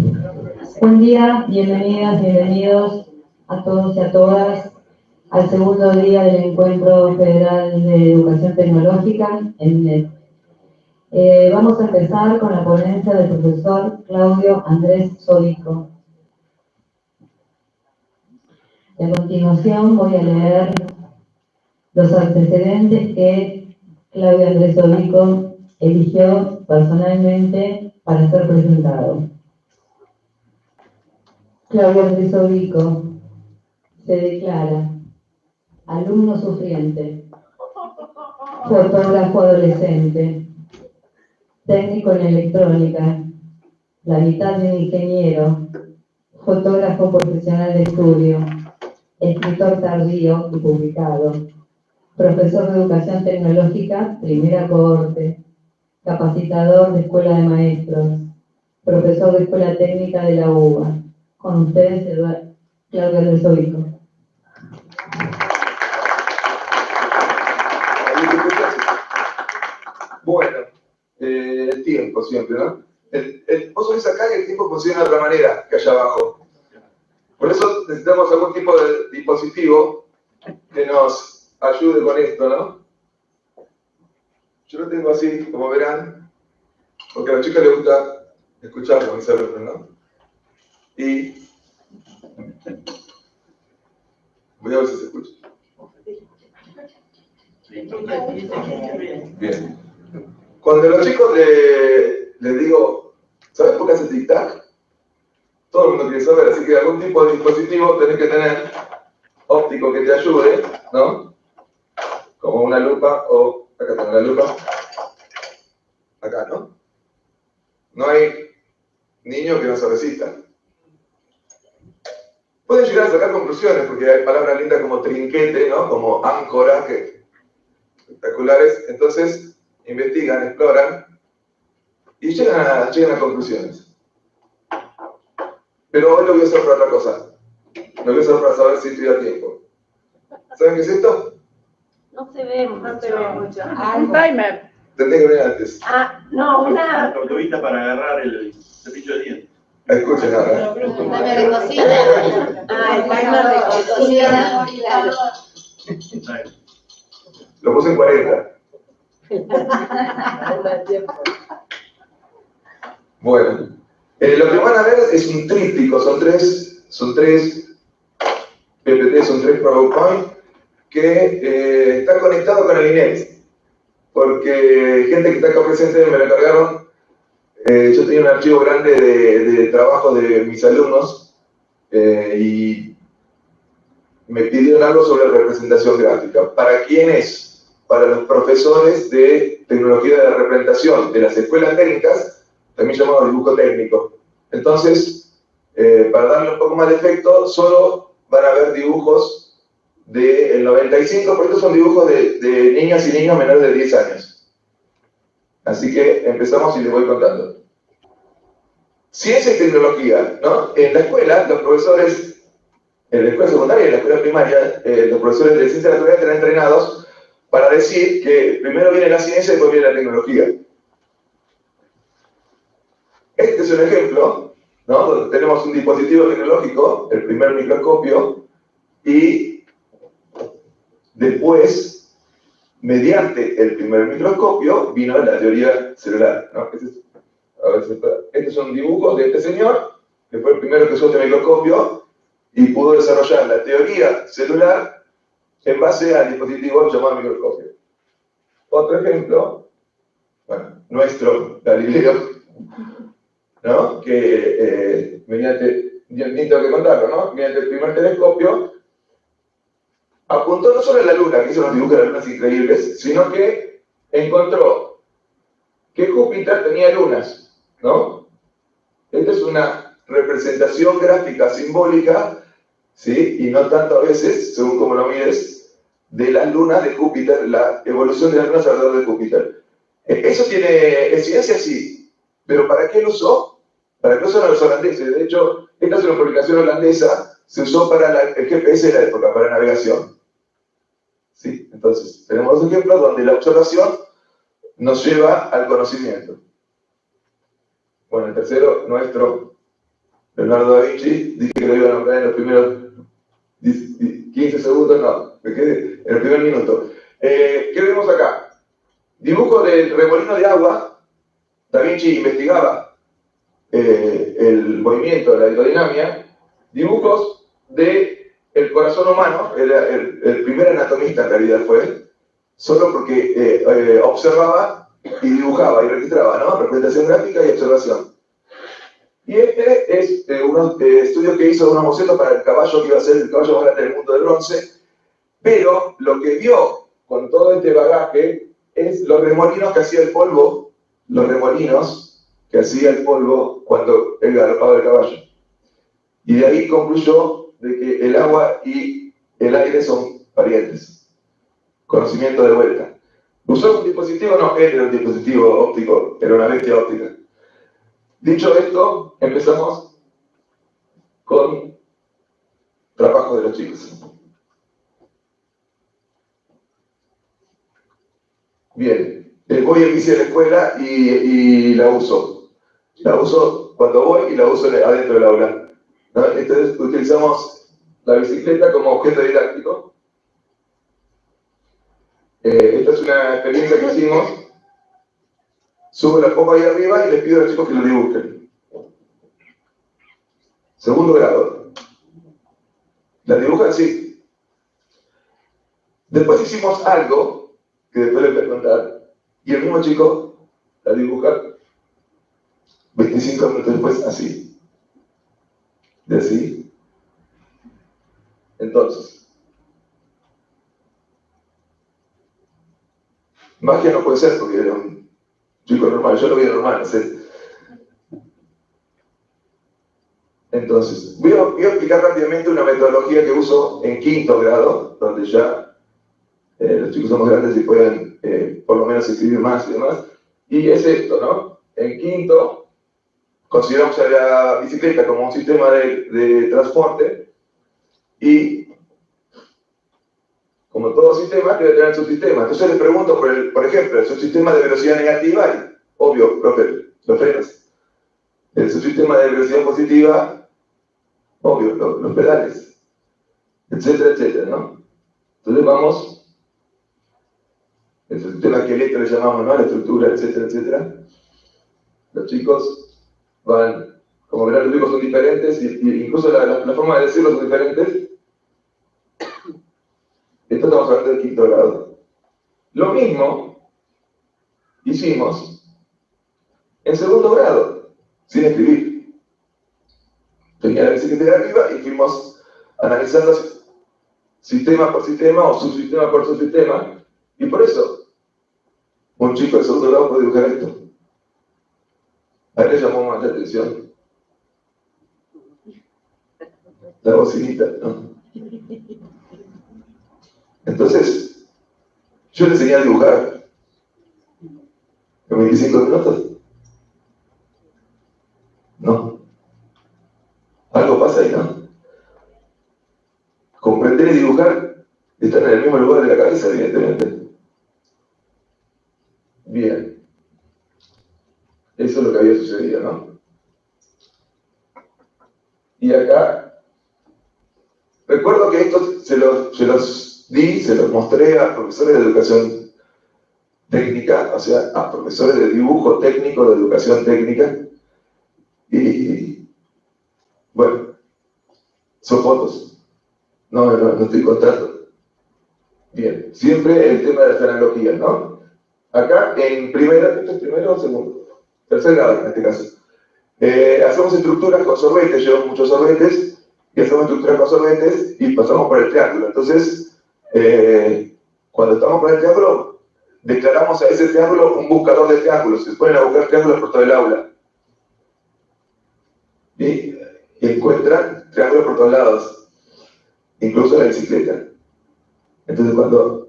Buen día, bienvenidas, bienvenidos a todos y a todas al segundo día del Encuentro Federal de Educación Tecnológica, ENNET. Vamos a empezar con la ponencia del profesor Claudio Andrés Sobico. A continuación voy a leer los antecedentes que Claudio Andrés Sobico eligió personalmente para ser presentado. Claudio Andrés Sobico se declara alumno sufriente, fotógrafo adolescente, técnico en electrónica, la mitad de un ingeniero, fotógrafo profesional de estudio, escritor tardío y publicado, profesor de educación tecnológica, primera cohorte, capacitador de escuela de maestros, profesor de escuela técnica de la UBA. Con ustedes, Claudio Andrés Sobico. Bueno, el tiempo siempre, ¿no? Vos subís acá y el tiempo funciona de otra manera que allá abajo. Por eso necesitamos algún tipo de dispositivo que nos ayude con esto, ¿no? Yo lo tengo así, como verán, porque a la chica le gusta escucharlo, mis alumnos, ¿no? Y voy a ver si se escucha. Bien. Cuando a los chicos les digo, ¿sabes por qué hace tic-tac? Todo el mundo quiere saber, así que algún tipo de dispositivo tenés que tener óptico que te ayude, ¿no? Como una lupa o acá tengo la lupa. Acá, ¿no? No hay niño que no se resista. Pueden llegar a sacar conclusiones, porque hay palabras lindas como trinquete, ¿no? Como áncora, que espectaculares. Entonces, investigan, exploran y llegan a conclusiones. Pero hoy lo voy a hacer por otra cosa. Lo voy a hacer para saber si estoy a tiempo. ¿Saben qué es esto? No se ve mucho. No se ve mucho. Un timer. Tendría que venir antes. No, una tortuguita para agarrar el cepillo de dientes. Escuchen ahora. El timer de cocina. el timer de cocina. Lo puse en 40. Bueno, lo que van a ver es un tríptico, son tres PPT, son tres PowerPoint que están conectados con el INET, porque gente que está acá presente me lo encargaron. Yo tenía un archivo grande de trabajo de mis alumnos y me pidieron algo sobre representación gráfica. ¿Para quién es? Para los profesores de tecnología de la representación de las escuelas técnicas, también llamado dibujo técnico. Entonces, para darle un poco más de efecto, solo van a ver dibujos del 95%, son dibujos de niñas y niños menores de 10 años. Así que empezamos y les voy contando. Ciencia y tecnología, ¿no? En la escuela, los profesores, en la escuela secundaria y en la escuela primaria, los profesores de ciencia natural están entrenados para decir que primero viene la ciencia y después viene la tecnología. Este es un ejemplo, ¿no? Donde tenemos un dispositivo tecnológico, el primer microscopio, y después, mediante el primer microscopio, vino la teoría celular, ¿no? Estos son dibujos de este señor, que fue el primero que usó este microscopio, y pudo desarrollar la teoría celular en base al dispositivo llamado microscopio. Otro ejemplo, bueno, nuestro Galileo, ¿no? Que mediante, ni tengo que contarlo, ¿no? Mediante el primer telescopio, apuntó no solo a la Luna, que hizo unos dibujos de las lunas increíbles, sino que encontró que Júpiter tenía lunas, ¿no? Esta es una representación gráfica simbólica, ¿sí? Y no tanto a veces, según como lo mires, de las lunas de Júpiter, la evolución de las lunas alrededor de Júpiter. ¿Eso tiene ciencia? Sí. ¿Pero para qué lo usó? ¿Para qué lo usaron los holandeses? De hecho, esta es una publicación holandesa, se usó para el GPS de la época, para navegación. ¿Sí? Entonces, tenemos dos ejemplos donde la observación nos lleva al conocimiento. Bueno, el tercero, nuestro Leonardo da Vinci, dije que lo iba a nombrar en los primeros 15 segundos, no, me quedé en el primer minuto. ¿Qué vemos acá? Dibujo del remolino de agua. Da Vinci investigaba el movimiento, la hidrodinámica. Dibujos del corazón humano, el primer anatomista en realidad fue, solo porque observaba y dibujaba y registraba, ¿no? Representación gráfica y observación. Y este es un estudio que hizo unos bocetos para el caballo que iba a ser el caballo más grande del mundo de bronce, pero lo que vio con todo este bagaje es los remolinos que hacía el polvo, los remolinos que hacía el polvo cuando él galopaba el caballo. Y de ahí concluyó de que el agua y el aire son parientes. Conocimiento de vuelta. ¿Usó un dispositivo? No, él era un dispositivo óptico, era una bestia óptica. Dicho esto, empezamos con trabajo de los chicos. Bien, voy en bici a la escuela y la uso. La uso cuando voy y la uso adentro del aula, ¿no? Entonces utilizamos la bicicleta como objeto didáctico. Esta es una experiencia que hicimos. Subo la copa ahí arriba y les pido a los chicos que lo dibujen. Segundo grado. La dibujan así. Después hicimos algo que después les voy a contar. Y el mismo chico la dibuja 25 minutos después así. De así. Entonces, magia no puede ser porque era un chico normal. Yo lo vi normal, no sé. Entonces, voy a explicar rápidamente una metodología que uso en quinto grado, donde ya los chicos somos grandes y pueden por lo menos escribir más y demás. Y es esto, ¿no? En quinto, consideramos a la bicicleta como un sistema de transporte y, como todo sistema, debe tener su sistema. Entonces les pregunto, por ejemplo, el subsistema de velocidad negativa, y, obvio, profe, los frenos. El subsistema de velocidad positiva, obvio, los pedales, etcétera, etcétera, ¿no? Entonces vamos, el sistema esqueleto le llamamos, ¿no? La estructura, etcétera, etcétera. Los chicos van, como verán, los chicos son diferentes, y incluso la forma de decirlo son diferentes. Esto estamos hablando del quinto grado. Lo mismo hicimos en segundo grado, sin escribir. Tenía la bicicleta de arriba y fuimos analizando sistema por sistema o subsistema por subsistema, y por eso un chico de segundo grado puede dibujar esto. A él le llamó más la atención la bocinita, ¿no? Entonces, yo le enseñé a dibujar en 25 minutos. No. Algo pasa ahí, ¿no? Comprender y dibujar están en el mismo lugar de la cabeza, evidentemente. Bien. Eso es lo que había sucedido, ¿no? Y acá, recuerdo que esto se los mostré a profesores de educación técnica, o sea, a profesores de dibujo técnico, de educación técnica, y bueno, son fotos, no estoy contando. Bien, siempre el tema de las analogías, ¿no? Acá en primera, ¿esto es primero o segundo? Tercer grado en este caso. Hacemos estructuras con sorbetes, llevamos muchos sorbetes, y hacemos estructuras con sorbetes y pasamos por el triángulo. Entonces, cuando estamos con el triángulo, declaramos a ese triángulo un buscador de triángulos. Se ponen a buscar triángulos por todo el aula. Y encuentran triángulos por todos lados, incluso la bicicleta. Entonces, cuando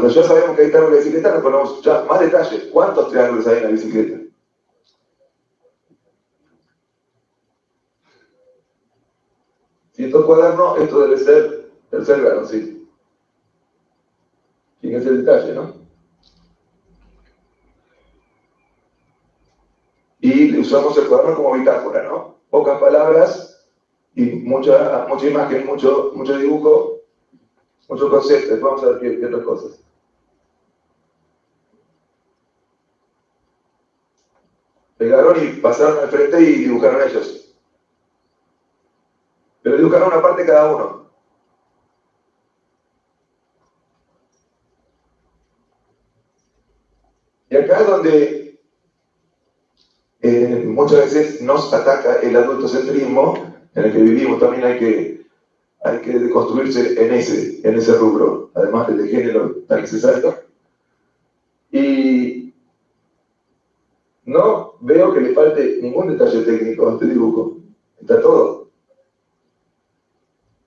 ya sabemos que hay triángulos de bicicleta, nos ponemos ya más detalles. ¿Cuántos triángulos hay en la bicicleta? Si esto es cuaderno, esto debe ser tercer grado, sí. Fíjense el detalle, ¿no? y usamos el cuaderno como bitácora, ¿no? Pocas palabras y mucha imagen, mucho dibujo, muchos conceptos. Vamos a ver qué otras cosas. Pegaron y pasaron al frente y dibujaron ellos. Pero dibujaron una parte cada uno. Y acá es donde muchas veces nos ataca el adultocentrismo en el que vivimos. También hay que deconstruirse en ese rubro, además del de género tan necesario. Y no veo que le falte ningún detalle técnico a este dibujo. Está todo.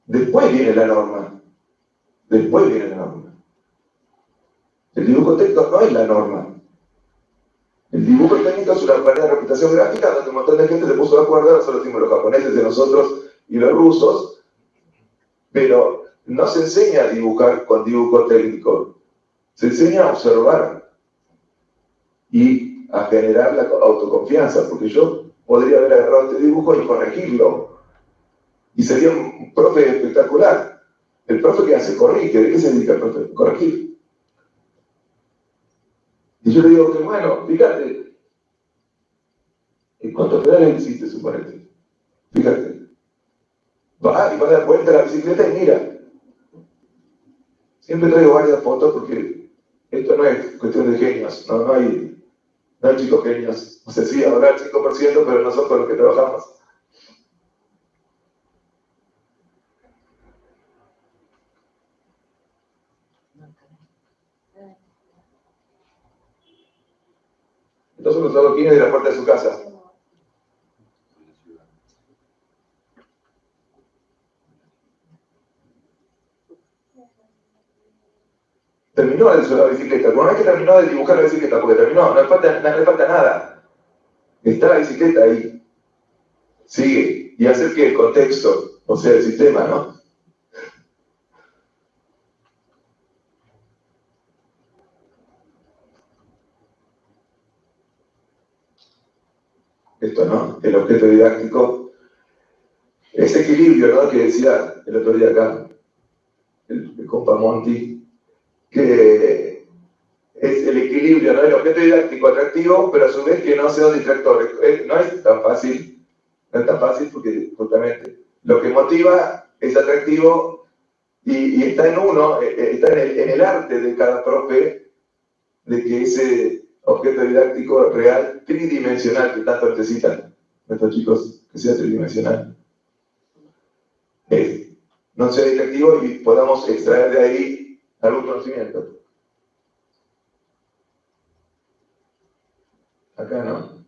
Después viene la norma. Después viene la norma. El dibujo técnico no es la norma. El dibujo técnico es una manera de representación gráfica donde un montón de gente se puso de acuerdo, no solo decimos los japoneses, de nosotros y los rusos, pero no se enseña a dibujar con dibujo técnico, se enseña a observar y a generar la autoconfianza, porque yo podría haber agarrado este dibujo y corregirlo, y sería un profe espectacular. El profe que hace, corrige. ¿De qué se dedica el profe? Corregir. Y yo le digo que bueno, fíjate, ¿en cuántos pedales hiciste, suponete? Fíjate. Va y va a dar vuelta a la bicicleta y mira. Siempre traigo varias fotos porque esto no es cuestión de genios, no hay chicos genios. O sea, sí, habrá el 5%, pero no son con los que trabajamos. Estos son los adoquines de la puerta de su casa. Terminó de la bicicleta. Una vez que terminó de dibujar la bicicleta, porque terminó, no le falta nada. Está la bicicleta ahí. Sigue. Y hacer que el contexto, o sea, el sistema, ¿no? Esto, ¿no? El objeto didáctico. Ese equilibrio, ¿no? Que decía el otro día acá, el compa Monti, que es el equilibrio, ¿no? El objeto didáctico atractivo, pero a su vez que no sea un distractor. No es tan fácil porque justamente lo que motiva es atractivo y está en uno, está en el arte de cada profe, de que ese objeto didáctico real, tridimensional, que tanto necesitan nuestros chicos, que sea tridimensional, no sea distractivo y podamos extraer de ahí algún conocimiento. Acá, ¿no?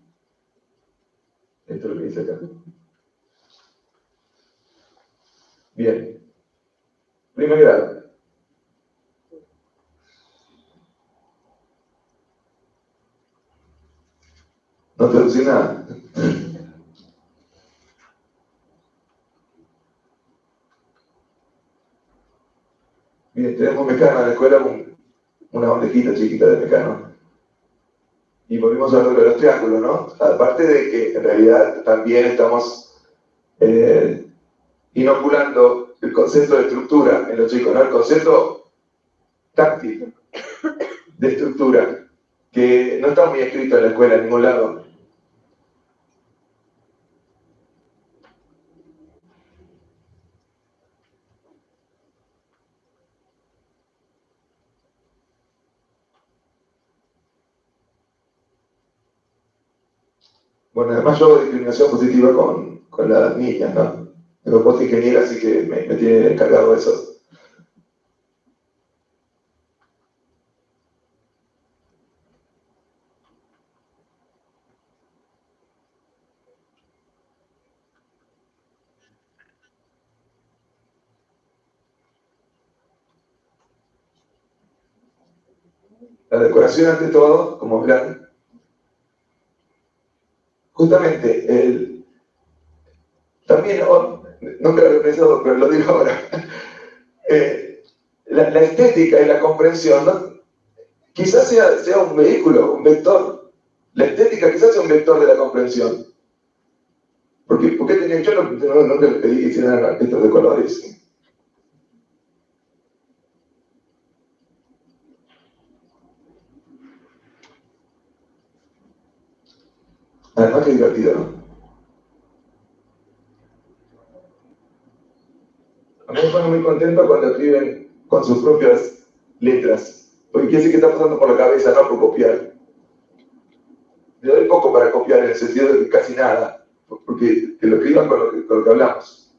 Esto es lo que dice acá. Bien. Primer grado. No traducí nada. Bien, tenemos Mecano en la escuela, una bandejita chiquita de Mecano. Y volvimos a hablar de los triángulos, ¿no? Aparte de que en realidad también estamos inoculando el concepto de estructura en los chicos, ¿no? El concepto táctil de estructura, que no está muy escrito en la escuela en ningún lado. Bueno, además yo hago discriminación positiva con las niñas, ¿no? Tengo post ingeniera, así que me tiene encargado de eso. La decoración ante todo, como verán, justamente, también, nunca lo había pensado, pero lo digo ahora, la estética y la comprensión, ¿no? Quizás sea un vehículo, un vector. La estética quizás sea un vector de la comprensión. ¿Por qué tenía yo nunca le pedí que hicieran estos de colores? Además que divertido, ¿no? A mí me pone muy contento cuando escriben con sus propias letras, porque quiere decir que está pasando por la cabeza, no por copiar. Le doy poco para copiar en el sentido de que casi nada, porque que lo escriban con lo que hablamos.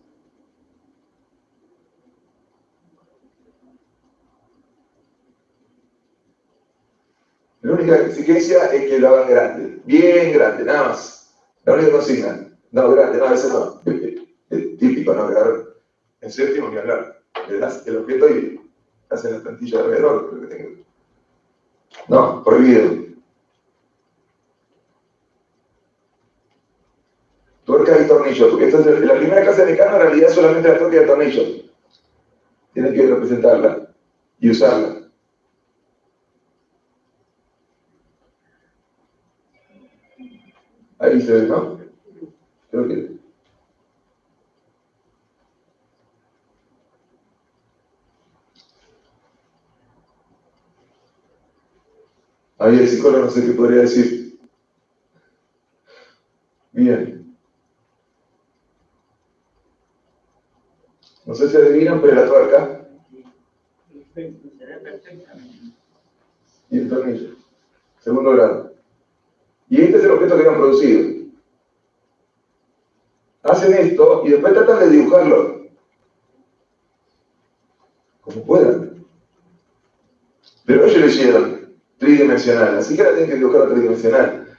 La única exigencia es que lo hagan grande, bien grande, nada más. La única consigna, no, grande, no, eso no. Es típico, ¿no? Quedar en séptimo ni hablar. Le das el objeto y hacen la plantilla de alrededor. Lo que tenga. No, prohibido. Tuerca y tornillo, porque esta es la primera clase de mecano, en realidad es solamente la tuerca y el tornillo. Tienen que representarla y usarla. Ahí se ve, ¿no? Creo que... Ahí el psicólogo no sé qué podría decir. Bien. No sé si adivinan, pero la tuerca y el tornillo. Segundo grado. Y este es el objeto que han producido. Hacen esto y después tratan de dibujarlo como puedan. Pero ellos lo hicieron tridimensional, así que ahora tienen que dibujarlo tridimensional.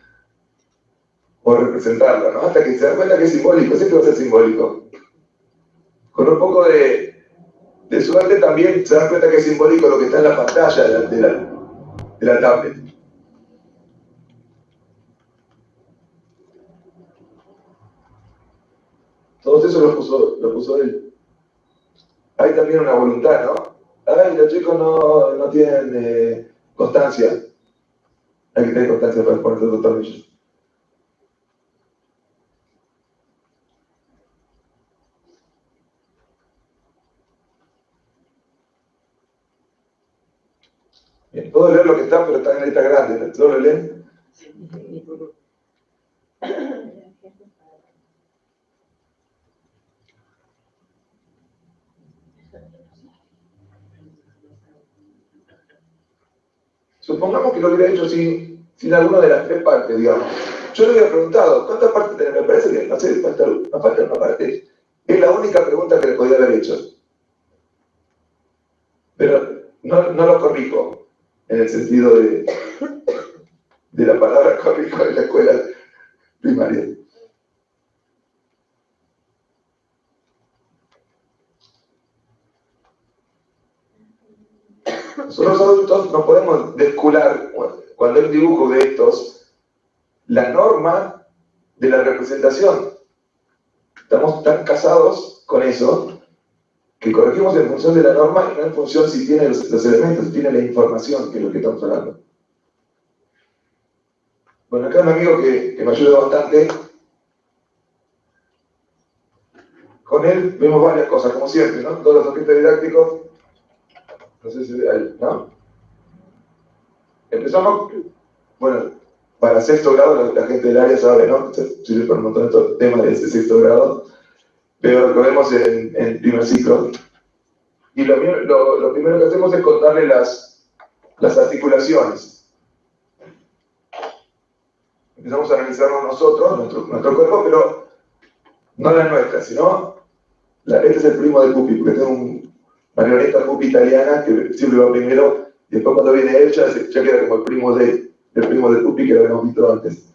O representarlo, ¿no? Hasta que se dan cuenta que es simbólico, siempre va a ser simbólico. Con un poco de suerte también se dan cuenta que es simbólico lo que está en la pantalla de la tablet. Todo eso lo puso él. Hay también una voluntad, ¿no? Ay, los chicos no tienen constancia. Hay que tener constancia para poner los tornillos. Bien, puedo leer lo que está, pero está en letra grande. ¿Todos lo leen? Supongamos que lo hubiera hecho sin alguna de las tres partes, digamos. Yo le hubiera preguntado, ¿cuántas partes tenés? Me parece que, no sé, falta una parte. Es la única pregunta que le podía haber hecho. Pero no lo corrijo, en el sentido de la palabra corrijo en la escuela primaria. Nosotros adultos no podemos descular, cuando hay un dibujo de estos, la norma de la representación. Estamos tan casados con eso que corregimos en función de la norma y no en función si tiene los elementos, si tiene la información, que es lo que estamos hablando. Bueno, acá hay un amigo que me ayuda bastante. Con él vemos varias cosas, como siempre, ¿no? Todos los objetos didácticos. No sé si ahí, ¿no? Empezamos, bueno, para sexto grado, la gente del área sabe, ¿no? Sirve para un montón de temas de sexto grado, pero lo vemos en primer ciclo. Y lo primero que hacemos es contarle las articulaciones. Empezamos a analizarnos nosotros, nuestro cuerpo, pero no la nuestra, sino este es el primo de Pupi, porque tengo un marioneta Pupi italiana que siempre va primero, y después cuando viene él ya queda como el primo de Pupi que lo habíamos visto antes.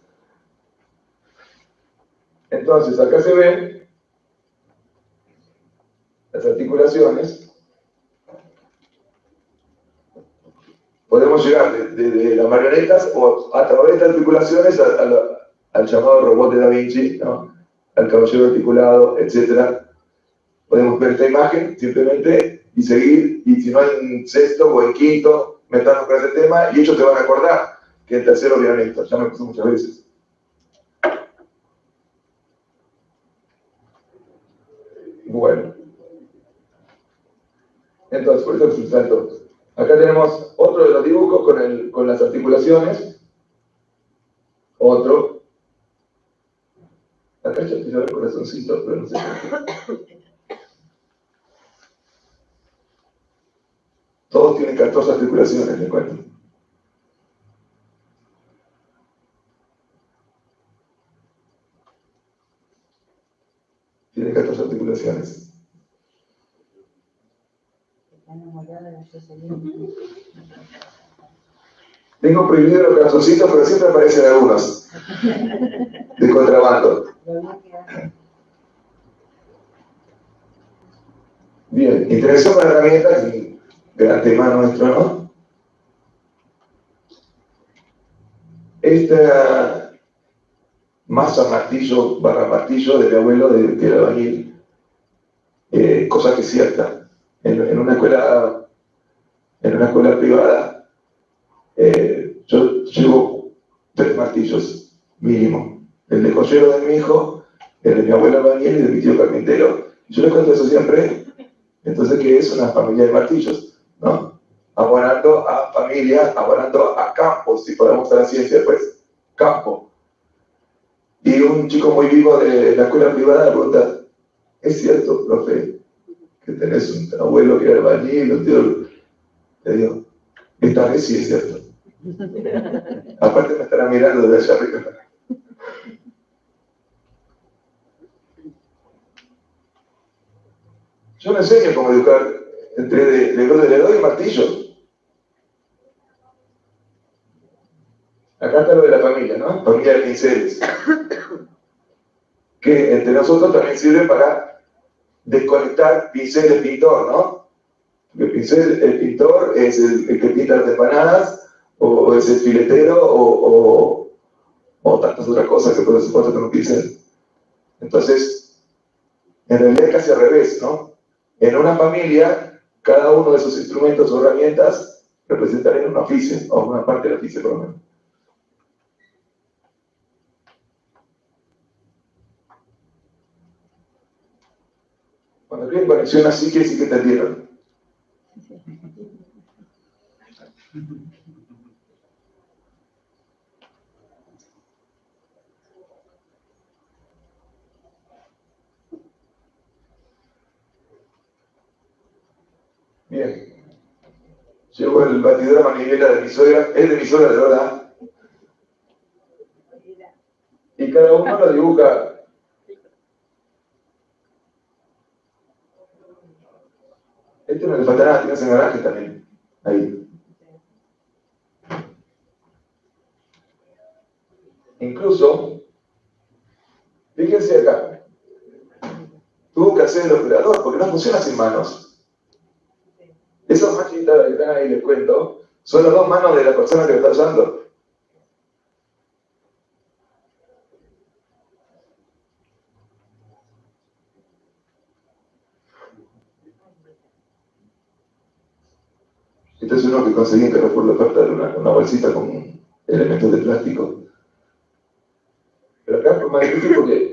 Entonces, acá se ven las articulaciones. Podemos llegar desde las marionetas o a través de estas articulaciones al llamado robot de Da Vinci, ¿no? Al caballero articulado, etc. Podemos ver esta imagen simplemente y seguir, y si no en sexto o en quinto, meternos con ese tema y ellos te van a acordar que en tercero vieron esto, ya me puse muchas veces. Bueno. Entonces, por eso es un salto. Acá tenemos otro de los dibujos con las articulaciones. Otro. Acá ya te el corazoncito, pero no sé por qué. Todos tienen 14 articulaciones, me cuento. Tienen 14 articulaciones. Tengo prohibido los corazoncitos, pero siempre aparecen algunos. De contrabando. Bien, interacción con herramientas gran tema nuestro, ¿no? Esta masa martillo barra martillo de mi abuelo que era albañil, cosa que es cierta. En una escuela privada, yo llevo 3 martillos mínimo. El de joyero de mi hijo, el de mi abuelo albañil y de mi tío carpintero. Yo les cuento eso siempre. Entonces, ¿qué es una familia de martillos? ¿No? Abonando a familia, abonando a campo, si podemos a la ciencia, pues, campo. Y un chico muy vivo de la escuela privada pregunta, ¿es cierto, profe, que tenés un abuelo que era albañil, un tío? Le digo, esta vez sí es cierto. Aparte me estará mirando desde allá arriba. Yo no enseño cómo educar entre le doy martillo. Acá está lo de la familia, ¿no? Familia de pinceles. Que entre nosotros también sirve para desconectar pincel del pintor, ¿no? El pincel, el pintor es el que pinta las empanadas, o es el filetero, o tantas otras cosas que pueden suponer con un pincel. Entonces, en realidad es casi al revés, ¿no? En una familia, cada uno de esos instrumentos o herramientas representarían un oficio, o una parte del oficio por lo menos. Cuando escriben conexión así, quiere decir que entendieron. Bien. Llevo el batidor a manivela de mi suegra, es de mi suegra de verdad. Y cada uno lo dibuja. Este no le falta nada, tiene ese garaje también. Ahí. Incluso, fíjense acá. Tuvo que hacer el operador porque no funciona sin manos. Esas maquinitas que están ahí, les cuento, son las 2 manos de la persona que lo está usando. Este es uno que conseguí en Carrefour de oferta de una bolsita con elementos de plástico. Pero acá fue más difícil porque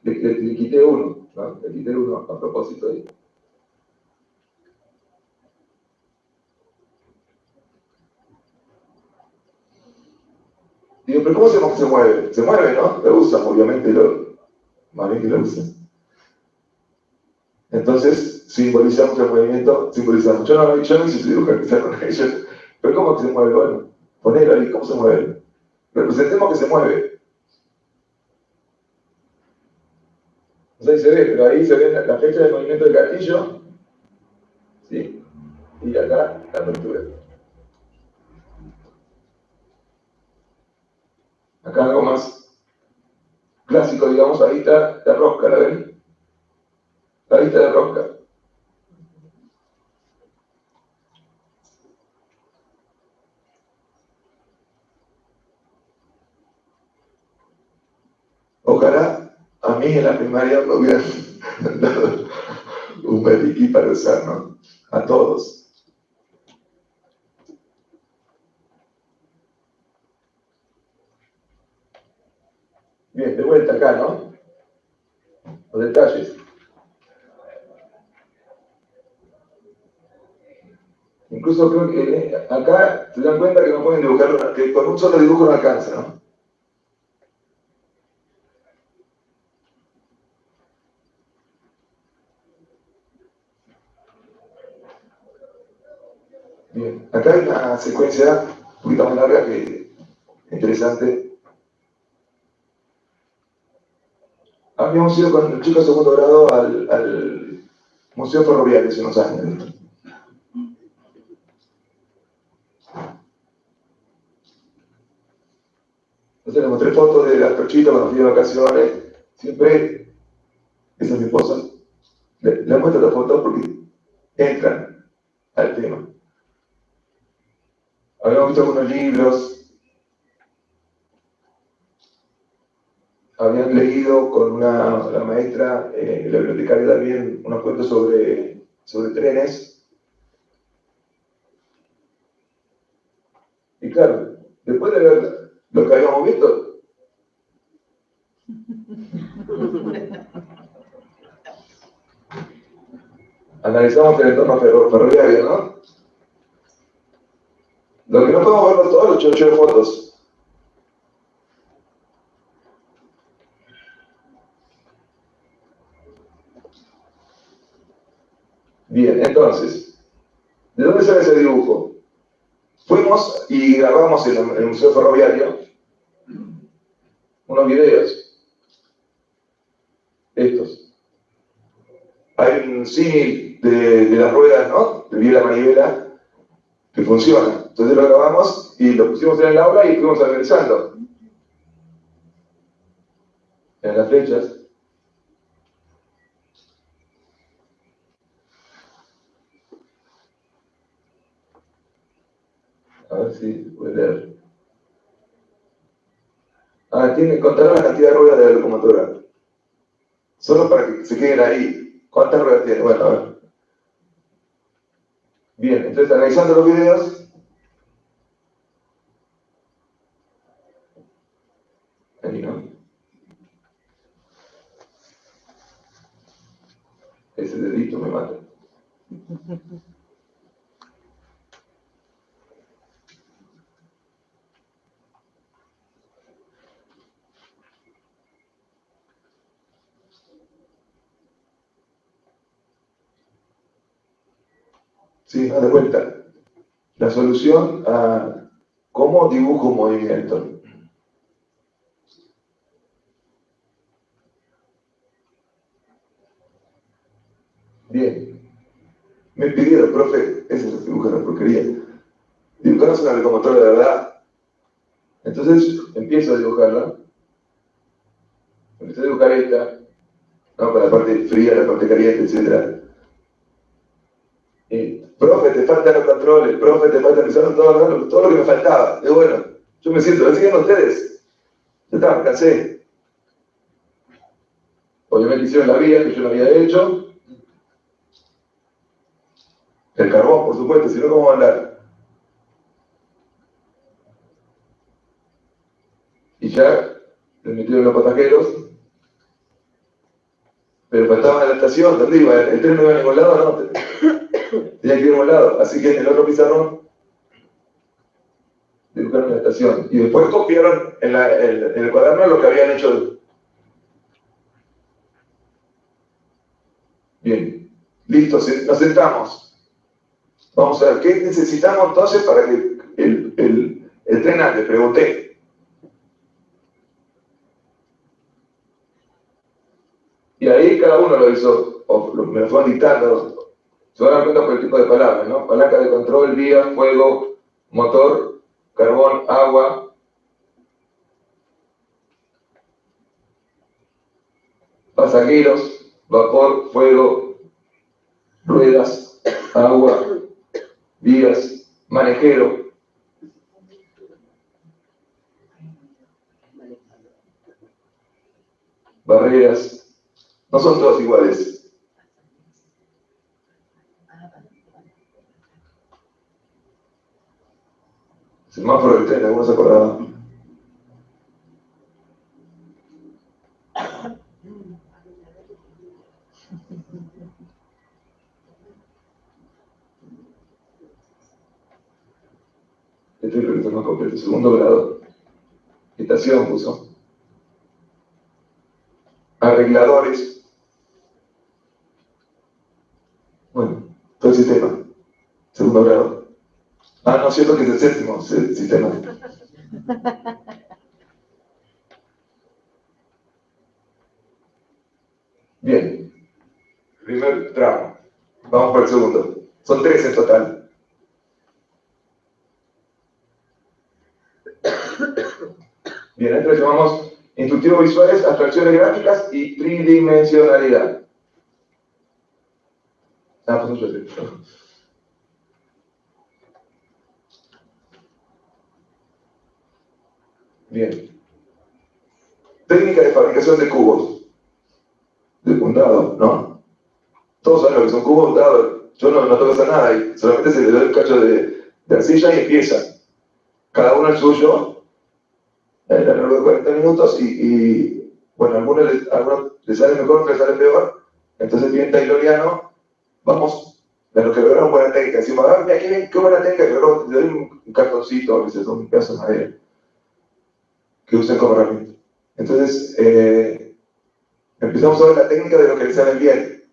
le quité uno, ¿no? Le quité uno a propósito ahí. Digo, pero ¿cómo hacemos que se mueve? Se mueve, ¿no? Lo usan, obviamente, más bien que lo usan. Entonces, simbolizamos el movimiento, simbolizamos. Yo no hice dibujar que sea con ellos, pero ¿cómo que se mueve? Bueno, ponelo ahí, ¿cómo se mueve? Representemos que se mueve. No sé si se ve, pero ahí se ve la fecha del movimiento del gatillo. ¿Sí? Y acá la apertura. Acá algo más clásico, digamos, ahí está la rosca, ¿la ven? Ahí está la rosca. Ojalá a mí en la primaria me hubieran dado un maniquí para usar, ¿no? A todos. Bien, de vuelta acá, ¿no? Los detalles. Incluso creo que acá se dan cuenta que no pueden dibujar, que con un solo dibujo no alcanza, ¿no? Bien, acá hay una secuencia un poquito más larga que interesante. Habíamos ido con el chico de segundo grado al Museo Ferroviario hace unos años. Entonces le mostré fotos de las perchitas cuando fui de vacaciones. Siempre, esa es mi esposa, le muestro las fotos porque entran al tema. Habíamos visto algunos libros, habían leído con la maestra, la bibliotecaria también, unos cuentos sobre trenes. Y claro, después de ver lo que habíamos visto, analizamos el entorno ferroviario, ¿no? Lo que no podemos verlo todo, los chochos de fotos. Bien, entonces, ¿de dónde sale ese dibujo? Fuimos y grabamos en el Museo Ferroviario unos videos. Estos. Hay un símil de las ruedas, ¿no? De la manivela, que funciona. Entonces lo grabamos y lo pusimos en el aula y fuimos analizando. En las flechas. A ver si puede leer. Contaron la cantidad de ruedas de la locomotora. Solo para que se queden ahí. ¿Cuántas ruedas tiene? Bueno, a ver. Bien, entonces analizando los videos. Ahí, ¿no? Ese dedito me mata. Sí, haz de vuelta. La solución a cómo dibujo un movimiento. Bien. Me pidieron, profe, ese es el dibujo de la porquería. Dibujarnos una locomotora de verdad. Entonces empiezo a dibujarla. Empiezo a dibujar esta, ¿no? Con la parte fría, la parte caliente, etc. Profe, te faltan los controles, profe, te falta empezar todo lo que me faltaba. Y bueno, yo me siento, decían ustedes. Ya está, me cansé. Obviamente hicieron la vía que yo no había hecho. El carbón, por supuesto, si no, ¿cómo va a andar? Y ya le metieron los pasajeros, pero faltaba la estación, ¿dónde iba? El tren no iba a ningún lado, no, tenía que ir a ningún lado. Así que en el otro pizarrón dibujaron la estación. Y después copiaron en el cuaderno lo que habían hecho. Bien, listo, nos sentamos. Vamos a ver, ¿qué necesitamos entonces para que el tren ande? Pregunté. Y ahí cada uno lo hizo, me lo fueron dictando. Se van a dar cuenta por el tipo de palabras, ¿no? Palanca de control, vía, fuego, motor, carbón, agua. Pasajeros, vapor, fuego, ruedas, agua, vías, manejero. Barreras. No son todos iguales. Semáforo del tren, algunos se acordaban. Este lo que tengo completo, segundo grado. Estación puso. Arregladores. Bueno, todo el sistema. Segundo grado. Ah, no, cierto que es el séptimo sistema. Bien. Primer tramo. Vamos por el segundo. Son 3 en total. Bien, esto lo llamamos intuitivos visuales, abstracciones gráficas y tridimensionalidad. Ah, pues yo sé. Bien. Técnica de fabricación de cubos. De un dado, ¿no? Todos saben lo que son cubos, dados. Yo no tengo que hacer nada ahí. Solamente se le da el cacho de arcilla y empieza. Cada uno el suyo, a lo largo de 40 minutos y bueno, a algunos les sale mejor, otros les sale peor. Entonces, bien tayloriano, vamos de lo que lograron buena técnica. Decimos, mira, qué buena técnica, que logró, le doy un cartoncito, a veces un pedazo de madera, que usen como herramienta. Entonces, empezamos a ver la técnica de lo que les sale bien.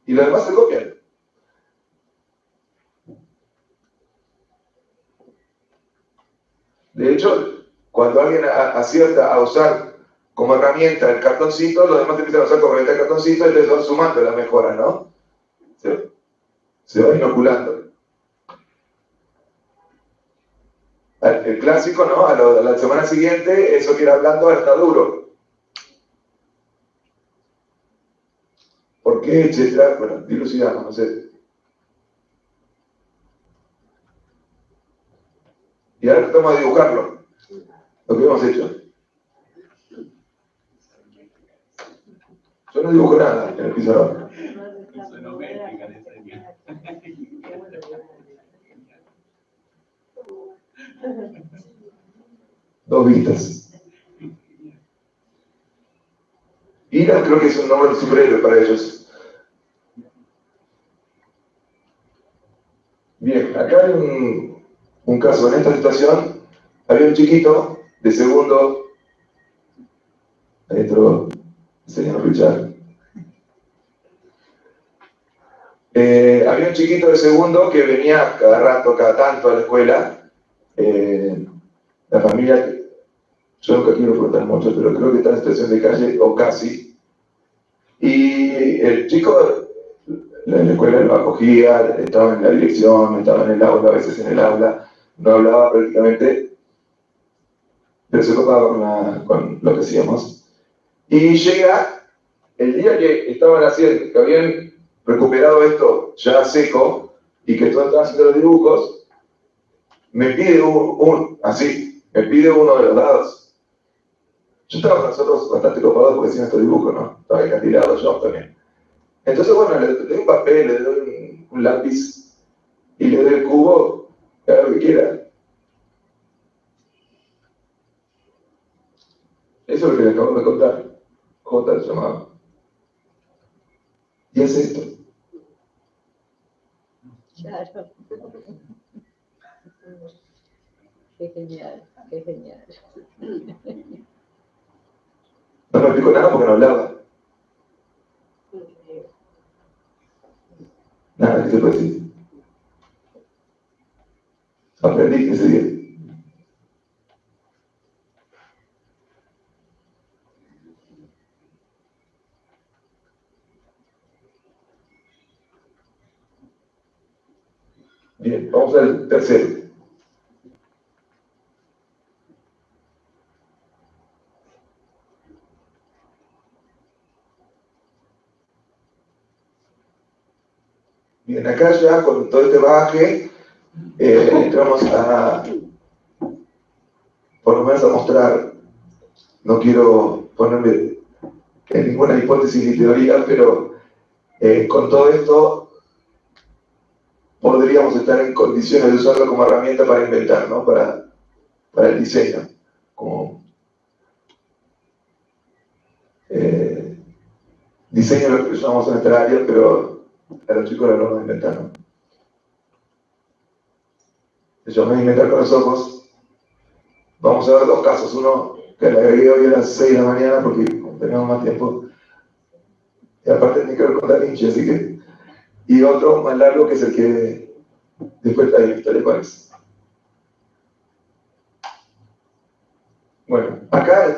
Y los demás se copian. De hecho, cuando alguien acierta a usar como herramienta el cartoncito, los demás empiezan a usar como herramienta el cartoncito y les van sumando la mejora, ¿no? Se va inoculando. El clásico, ¿no? A la semana siguiente, eso que era blando ahora está duro. ¿Por qué? Etcétera. Bueno, dilucidamos, no sé. Y ahora tratamos de dibujarlo, lo que hemos hecho. Yo no dibujo nada en el pizarrón. Dos vistas. Ira creo que es un nombre de superhéroe para ellos. Bien, acá hay un caso. En esta situación había un chiquito de segundo. Ahí entró el señor Richard. Había un chiquito de segundo que venía cada rato, cada tanto a la escuela. La familia, yo nunca quiero preguntar mucho, pero creo que está en situación de calle, o casi. Y el chico, la escuela lo acogía, estaba en la dirección, estaba en el aula, a veces en el aula, no hablaba prácticamente, pero se ocupaba con lo que hacíamos. Y llega el día que estaban haciendo, que habían recuperado esto ya seco y que todos estaban haciendo los dibujos, me pide me pide uno de los dados. Yo estaba con nosotros bastante copado porque hacían estos dibujos, ¿no? Estaba encantilado yo también. Entonces, bueno, le doy un papel, le doy un lápiz y le doy el cubo, haga lo que quiera. Eso es lo que le acabo de contar. J se llamaba. Y hace esto. Claro. Qué genial, qué genial. No me explicó nada porque no hablaba. Nada, ¿qué se puede decir? Aprendí ese día. Bien, vamos al tercero. Bien, acá ya con todo este bagaje entramos por lo menos a mostrar, no quiero ponerme en ninguna hipótesis ni teoría, pero con todo esto podríamos estar en condiciones de usarlo como herramienta para inventar, ¿no? Para el diseño, como diseño lo que llamamos en esta área, pero a los chicos lo vamos a inventar, ¿no? yo me voy a inventar con los ojos. Vamos a ver dos casos, uno que le agregué hoy a las 6 de la mañana porque tenemos más tiempo, y aparte tiene que ver con Da Vinci, así que, y otro más largo que es el que después trae la historia cuál es. Bueno, acá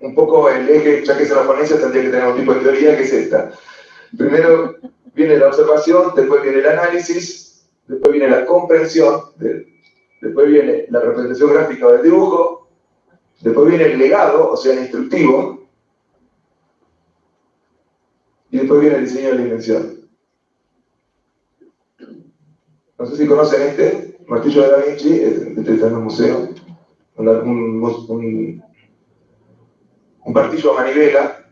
un poco el eje, ya que es la ponencia, tendría que tener un tipo de teoría que es esta. Primero viene la observación, después viene el análisis, después viene la comprensión, después viene la representación gráfica del dibujo, después viene el legado, o sea, el instructivo, y después viene el diseño de la invención. No sé si conocen este, martillo de Da Vinci, este está en el museo, un martillo a manivela,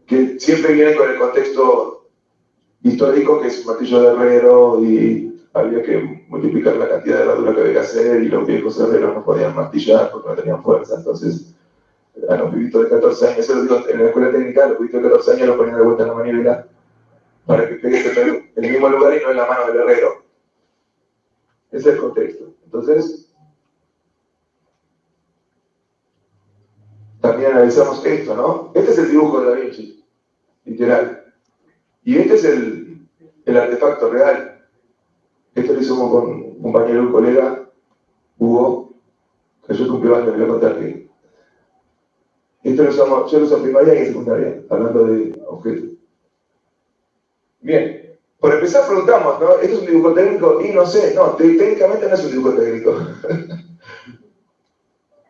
que siempre viene con el contexto histórico, que es un martillo de herrero y había que multiplicar la cantidad de herradura que había que hacer y los viejos herreros no podían martillar porque no tenían fuerza. Entonces, a los pibitos de 14 años, eso lo digo en la escuela técnica, los pibitos de 14 años lo ponían de vuelta en la manivela para que pegue en el mismo lugar y no en la mano del herrero. Ese es el contexto. Entonces, también analizamos esto, ¿no? Este es el dibujo de Da Vinci, literal. Y este es el artefacto real. Esto lo hicimos con un compañero, un colega, Hugo, que yo cumplí años, le voy a contar que esto lo usamos, yo lo uso en primaria y en secundaria, hablando de objetos. Bien, por empezar preguntamos, ¿no? ¿Esto es un dibujo técnico? Y no sé, no, técnicamente no es un dibujo técnico.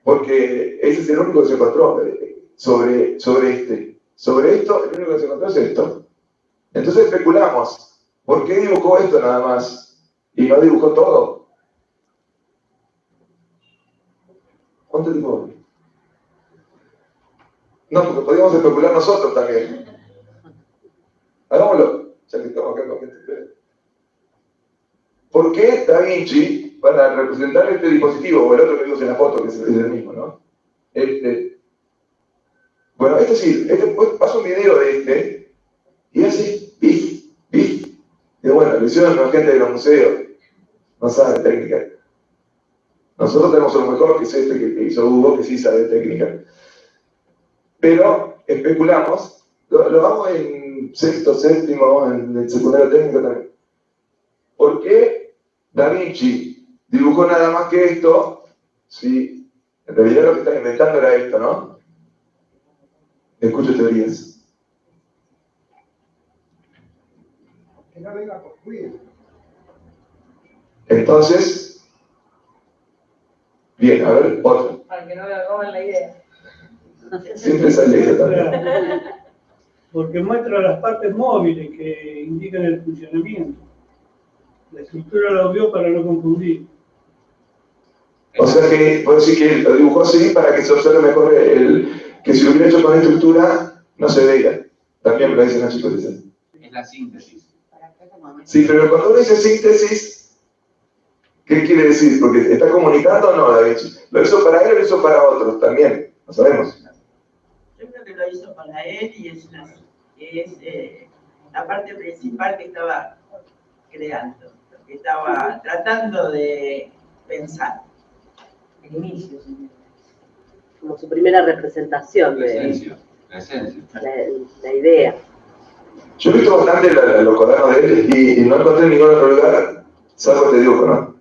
Porque ese es el único que se encontró sobre este. Sobre esto, el único que se encontró es esto. Entonces especulamos, ¿por qué dibujó esto nada más? Y no dibujó todo. ¿Cuánto dibujó? No, porque podíamos especular nosotros también. Hagámoslo, ya que estamos acá con gente. ¿Por qué Da Vinci, para representar este dispositivo, o el otro que vimos en la foto, que es el mismo, ¿no? Bueno, sí, después paso un video de y hace pif, pif. Y bueno, lo hicieron con gente de los museos, no sabe técnica. Nosotros tenemos lo mejor, que es este que hizo Hugo, que sí sabe técnica. Pero especulamos, lo hago en sexto, séptimo, en el secundario técnico también. ¿Por qué Da Vinci dibujó nada más que esto? Sí, en realidad lo que están inventando era esto, ¿no? Escucho teorías. Que no venga por cuidado. Entonces, bien, a ver, otro. Para que no me roben la idea. Siempre sale eso también. Porque muestra las partes móviles que indican el funcionamiento. La estructura la obvió para no confundir. O sea que, puedo decir que lo dibujó así para que se observe mejor que si lo hubiera hecho con estructura, no se veía. También me lo dicen los chicos. Dicen. Es la síntesis. Sí, pero cuando uno dice síntesis, ¿qué quiere decir? Porque está comunicando o no, Da Vinci. ¿Lo hizo para él o lo hizo para otros? También, lo sabemos. Yo creo que lo hizo para él y es la parte principal que estaba creando, que estaba tratando de pensar. El inicio, como su primera representación La de esencia. La esencia. la idea. Yo he visto bastante los cuadernos de él y no encontré en ningún otro lugar, salvo este dibujo, ¿no?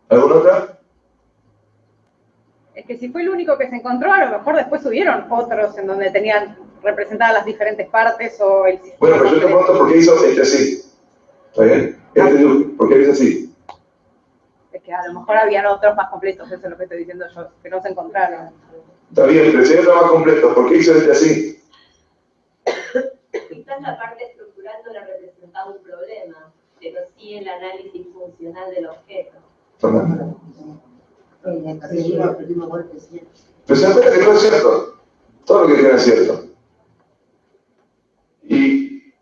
¿Alguna otra? Es que si fue el único que se encontró, a lo mejor después hubieron otros en donde tenían representadas las diferentes partes o el sistema. Bueno, pero yo te pregunto por qué hizo este así. ¿Está bien? Este dibujo, ¿por qué hizo así? Es que a lo mejor habían otros más completos, eso es lo que estoy diciendo yo, que no se encontraron. Está bien, pero si hay otro más completo, ¿por qué hizo este así? Quizás la parte estructural no le representaba un problema, pero sí el análisis funcional del objeto. Fernando. El último golpe, sí. Pero se dan cuenta que todo es cierto. Todo lo que dijeron es cierto. Y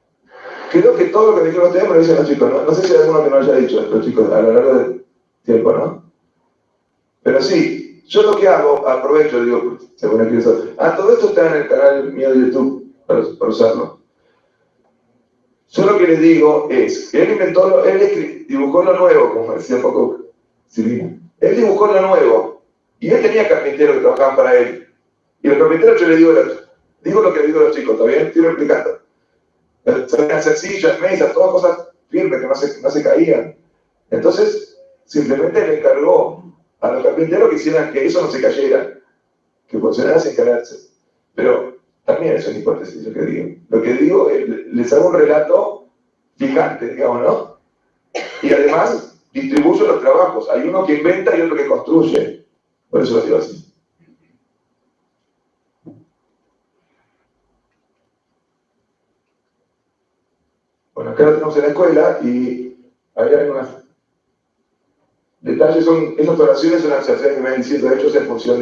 creo que todo lo que dijeron ustedes me lo dicen los chicos, ¿no? No sé si hay alguno que no haya dicho los chicos a lo largo del tiempo, ¿no? Pero sí, yo lo que hago, aprovecho, digo, según el que todo esto está en el canal mío de YouTube para usarlo. Yo lo que les digo es que él inventó, él dibujó lo nuevo, como decía un poco Silvina. Él dibujó lo nuevo. Y él tenía carpinteros que trabajaban para él. Y los carpinteros yo le digo lo que le digo a los chicos, ¿está bien? Estoy explicando. Salían sillas, mesas, todas cosas firmes que no se caían. Entonces, simplemente le encargó a los carpinteros que hicieran que eso no se cayera, que funcionara sin caerse. Pero también eso es hipótesis, lo que digo. Lo que digo es, les hago un relato fijante, digamos, ¿no? Y además, distribuyo los trabajos. Hay uno que inventa y otro que construye. Por eso lo digo así. Bueno, acá lo tenemos en la escuela y hay algunos detalles. Esas oraciones son las oraciones que me han diciendo hechos en función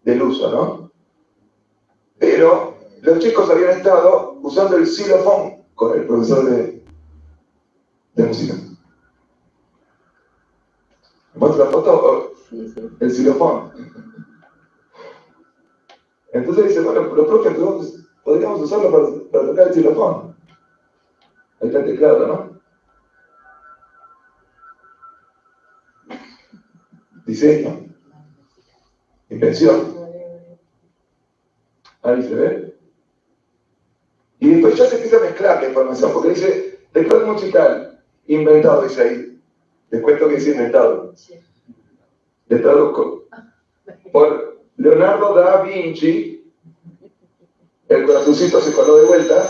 del uso, ¿no? Pero los chicos habían estado usando el xilofón con el profesor de música. ¿Muestra la foto? Sí, sí. El xilofón. Entonces dice, bueno, los profes podríamos usarlo para tocar el xilofón. Ahí está el teclado, ¿no? Diseño. Invención. Ahí se ve. Y después ya se empieza a mezclar la información, porque dice, teclado musical, inventado, dice ahí. Les cuento que dice inventado. Le traduzco. Por Leonardo da Vinci, el corazoncito se coló de vuelta.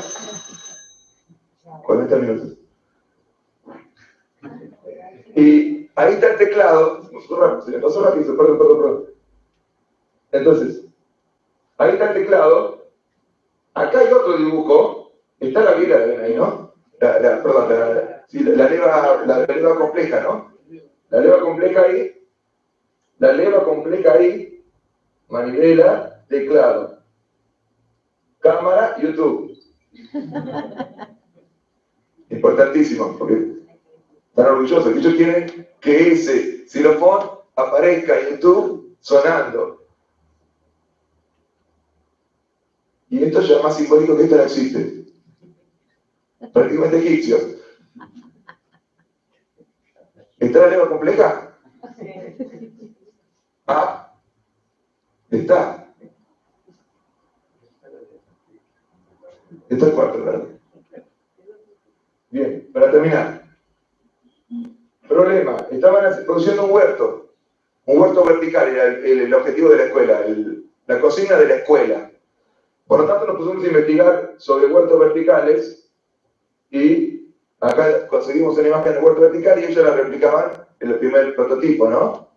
40 minutos. Y ahí está el teclado. Se me pasó rápido, perdón. Entonces, ahí está el teclado. Acá hay otro dibujo. Está la vila ahí, ¿no? La leva compleja, ¿no? La leva compleja ahí. Manivela, teclado. Cámara, YouTube. Importantísimo, porque están orgullosos. Ellos quieren que ese xilofón aparezca en YouTube sonando. Y esto ya es más simbólico que esto no existe. Prácticamente egipcio. ¿Está la lengua compleja? Ah, está. Esto es cuarto, ¿verdad? Bien, para terminar. Problema, estaban produciendo un huerto vertical, era el objetivo de la escuela, la cocina de la escuela. Por lo tanto, nos pusimos a investigar sobre huertos verticales y acá conseguimos una imagen de huerto vertical y ellos la replicaban en el primer prototipo, ¿no?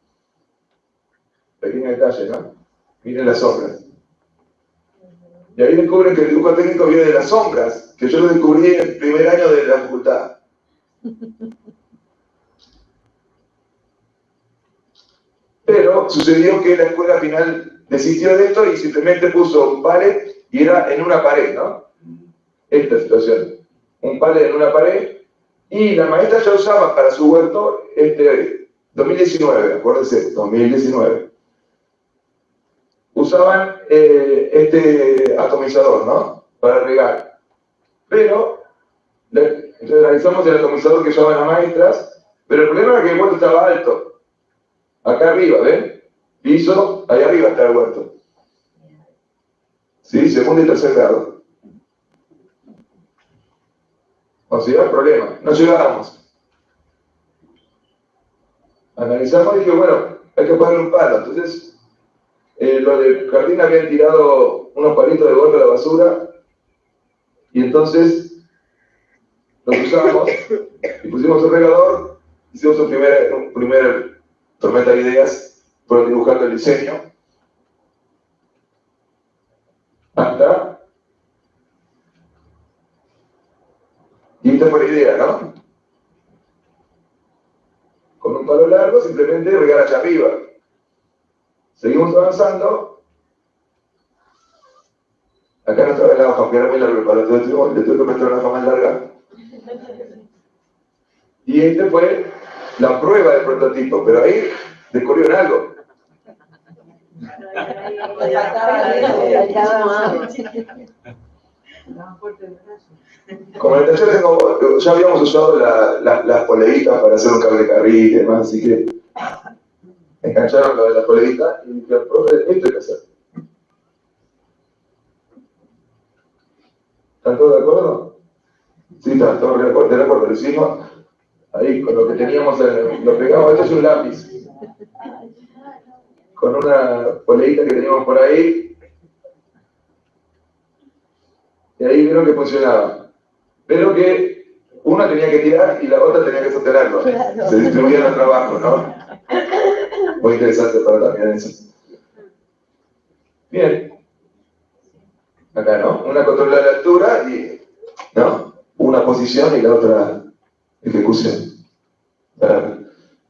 Pequeño detalle, ¿no? Miren las sombras. Y ahí descubren que el dibujo técnico viene de las sombras, que yo lo descubrí en el primer año de la facultad. Pero sucedió que la escuela al final desistió de esto y simplemente puso un palet y era en una pared, ¿no? Esta situación. Un palet en una pared y la maestra ya usaba para su huerto 2019, acuérdense, 2019. Usaban este atomizador, ¿no? Para regar. Pero realizamos el atomizador que llaman las maestras, pero el problema era que el huerto estaba alto. Acá arriba, ¿ven? Piso, ahí arriba está el huerto. ¿Sí? Segundo y tercer grado. O sea, el problema. No llegábamos. Analizamos y dije, bueno, hay que poner un palo. Entonces, los del jardín habían tirado unos palitos de golpe a la basura y entonces los usamos y pusimos un regador, hicimos un primer tormenta de ideas por dibujando el diseño hasta y esta fue la idea, ¿no? Con un palo largo simplemente regar hacia arriba. Seguimos avanzando. Acá no estaba la hoja, porque era muy largo el palo, entonces le tuve que meter una hoja más larga. Y este fue la prueba del prototipo, pero ahí descubrieron algo. Como en el taller ya habíamos usado las poleitas para hacer un cable carril y demás, así que engancharon lo de la coleguita y dijeron, profe, esto hay que hacer. ¿Están todos de acuerdo? Sí, están todos de acuerdo. Lo hicimos ahí con lo que teníamos, lo pegamos. Esto es un lápiz. Con una coleguita que teníamos por ahí. Y ahí vieron que funcionaba. Pero que una tenía que tirar y la otra tenía que sostenerlo. Claro. Se distribuían el trabajo, ¿no? Muy interesante para también eso. Bien. Acá, ¿no? Una controla la altura y, ¿no? Una posición y la otra ejecución.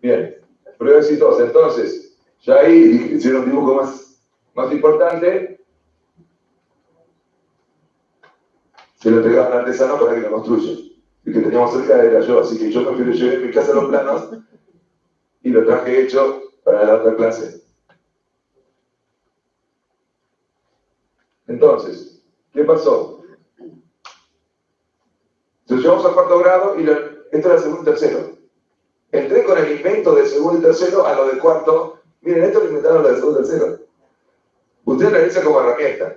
Bien. Prueba exitosa. Entonces, ya ahí hicieron un dibujo más importante. Se lo entregaban al artesano para que lo construya. El que teníamos cerca era yo, así que yo prefiero llevar en mi casa los planos y lo traje hecho para la otra clase. Entonces, ¿qué pasó? Lo llevamos al cuarto grado y esto era segundo y tercero. Entré con el invento de segundo y tercero a lo de cuarto. Miren, esto lo inventaron lo de segundo y tercero. Usted lo realiza como herramienta.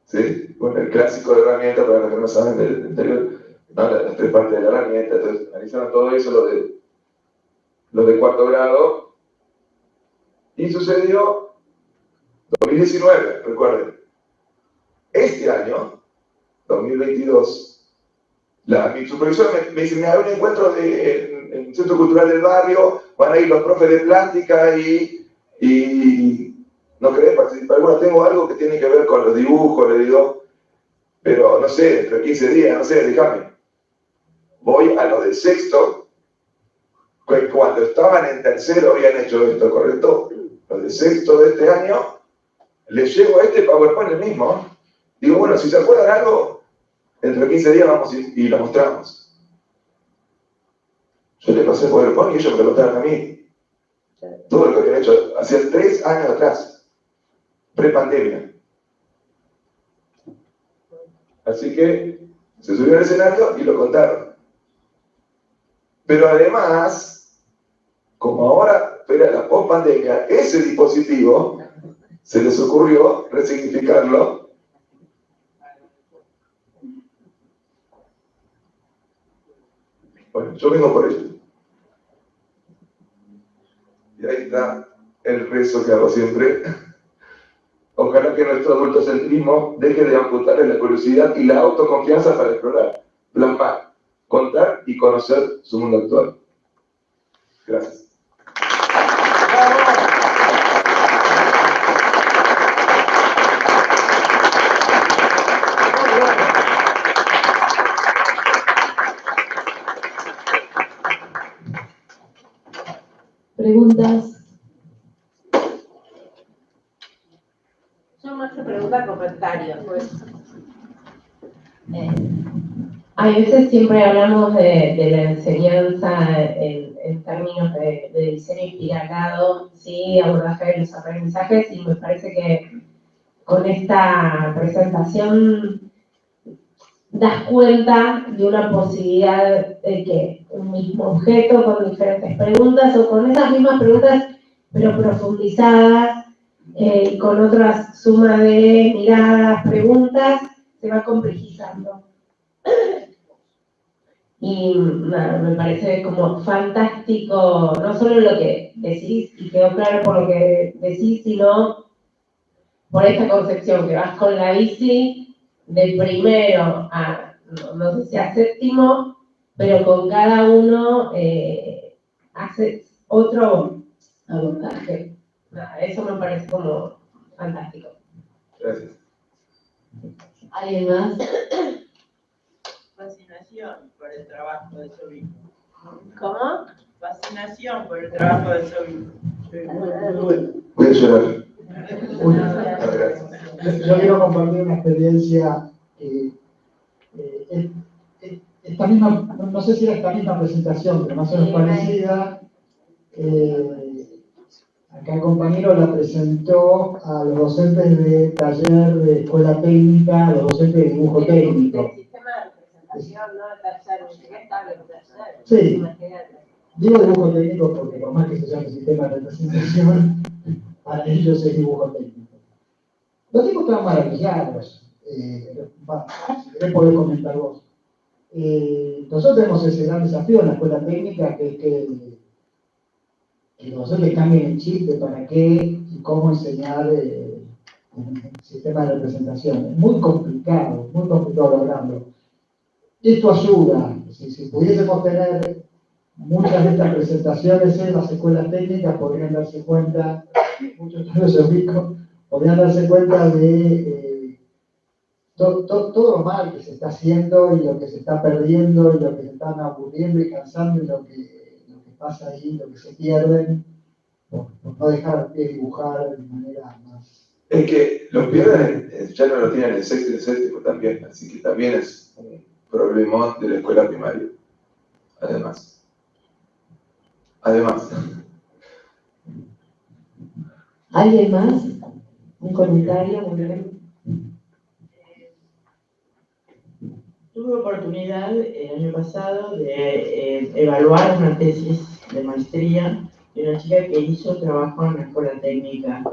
¿Sí? Bueno, el clásico de herramienta, para los que no saben del interior, ¿no? Las tres partes de la herramienta. Entonces, analizaron todo eso, lo de cuarto grado. Y sucedió 2019, recuerden. Este año, 2022, mi supervisor me dice, mira, hay un encuentro en el Centro Cultural del Barrio, van a ir los profes de plástica y no querés participar. Bueno, tengo algo que tiene que ver con los dibujos, le digo, pero no sé, dentro de 15 días, no sé, déjame. Voy a lo del sexto, que cuando estaban en tercero habían hecho esto, ¿correcto? Los de sexto de este año, les llevo a este PowerPoint el mismo. Digo, bueno, si se acuerdan algo, dentro de 15 días vamos y lo mostramos. Yo les pasé PowerPoint y ellos me lo contaron a mí. Todo lo que habían hecho hacía 3 años atrás, pre-pandemia. Así que se subieron al escenario y lo contaron. Pero además, como ahora era la post-pandemia, ese dispositivo se les ocurrió resignificarlo. Bueno, yo vengo por ello. Y ahí está el rezo que hago siempre. Ojalá que nuestro adultocentrismo deje de amputarle la curiosidad y la autoconfianza para explorar, plasmar, contar y conocer su mundo actual. Gracias. ¿Preguntas? Yo más que pregunta, comentarios. Pues. A veces siempre hablamos de la enseñanza en términos de diseño inspirado, ¿sí? Abordaje de los aprendizajes, y me parece que con esta presentación das cuenta de una posibilidad de que un mismo objeto con diferentes preguntas o con esas mismas preguntas pero profundizadas y con otra suma de miradas, preguntas, se va complejizando. Y nada, me parece como fantástico, no solo lo que decís, y quedó claro por lo que decís, sino por esta concepción que vas con la bici de primero a, no sé si a séptimo, pero con cada uno hace otro abordaje. Nada, eso me parece como fantástico. Gracias. ¿Alguien más? Fascinación por el trabajo de Sobi. ¿Cómo? Fascinación por el trabajo de Sobi. Voy a llorar. Yo quiero compartir una experiencia esta misma, no sé si era esta misma presentación, pero más o menos parecida. Acá el compañero la presentó a los docentes de taller de escuela técnica, a los docentes de dibujo técnico. El sistema de representación, ¿no? El tercero, llegué estable el tercero. Sí. Imagínate. Digo dibujo técnico porque por más que se llame sistema de representación, para ellos es dibujo técnico. Los tipos están maravillados. Si querés poder comentar vos. Nosotros tenemos ese gran desafío en la escuela técnica, que es que los docentes cambien el chip de para qué y cómo enseñar un sistema de representación. Es muy complicado lograrlo. Esto ayuda. Si pudiésemos tener muchas de estas presentaciones en las escuelas técnicas, podrían darse cuenta, muchos de los ricos, podrían darse cuenta de todo lo mal que se está haciendo y lo que se está perdiendo y lo que se están aburriendo y cansando y lo que pasa ahí, lo que se pierden por no dejar de dibujar de manera más... Es que lo pierden, ya no lo tienen en sexto y en séptimo también, así que también es un problemón de la escuela primaria. Además. ¿Alguien más? ¿Un comentario? Muy breve. Tuve oportunidad el año pasado de evaluar una tesis de maestría de una chica que hizo trabajo en la escuela técnica